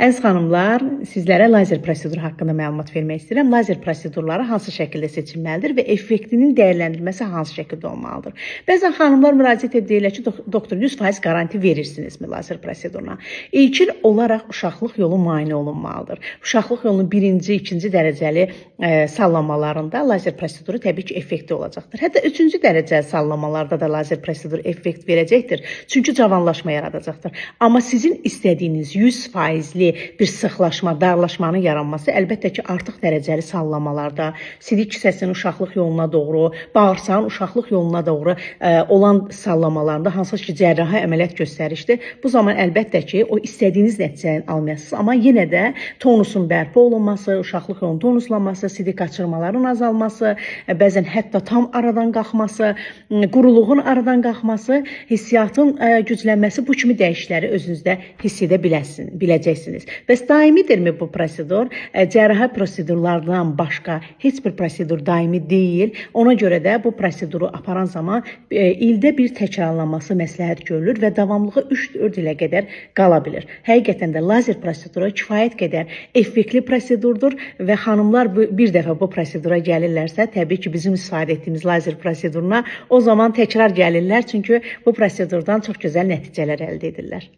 Əziz xanımlar, sizlərə lazer proseduru haqqında məlumat vermək istəyirəm. Lazer prosedurları hansı şəkildə seçilməlidir və effektinin dəyərləndirilməsi hansı şəkildə olmalıdır? Bəzən xanımlar müraciət edib deyirlər ki, doktor 100% garanti verirsinizmi lazer proseduruna? İlkin olaraq uşaqlıq yolu müayinə olunmalıdır. Uşaqlıq yolunun birinci, ikinci dərəcəli sallamalarında lazer proseduru təbii ki, effektiv olacaqdır. Hətta üçüncü dərəcəli sallamalarda da lazer proseduru effekt verəcəkdir. Çünki cavanlaşma yaradacaqdır. Amma sizin istədiyiniz 100%li bir sıxlaşma, darlaşmanın yaranması əlbəttə ki, artıq dərəcəli sallamalarda, sidik kisəsinin uşaqlıq yoluna doğru, bağırsağın uşaqlıq yoluna doğru olan sallamalarında, hansı ki, cərrahi əməliyyat göstərişdir. Bu zaman əlbəttə ki, o istədiyiniz nəticəni almayasınız. Amma yenə də tonusun bərpa olunması, uşaqlıq yolunun tonuslanması, sidik qaçırmaların azalması, bəzən hətta tam aradan qalxması, quruluğun aradan qalxması, hissiyatın güclənməsi, bu kimi dəyişiklikləri özünüzdə hiss edə biləcəksiniz. Bəs daimidirmi bu prosedur? Cərrahi prosedurlardan başqa heç bir prosedur daimi deyil. Ona görə də bu proseduru aparan zaman ildə bir təkrarlanması məsləhət görülür və davamlılığı 3-4 ilə qədər qala bilir. Həqiqətən də lazer proseduru kifayət qədər effektli prosedurdur və xanımlar bir dəfə bu prosedura gəlirlərsə, təbii ki, bizim istifadə etdiyimiz lazer proseduruna o zaman təkrar gəlirlər, çünki bu prosedurdan çox gözəl nəticələr əldə edirlər.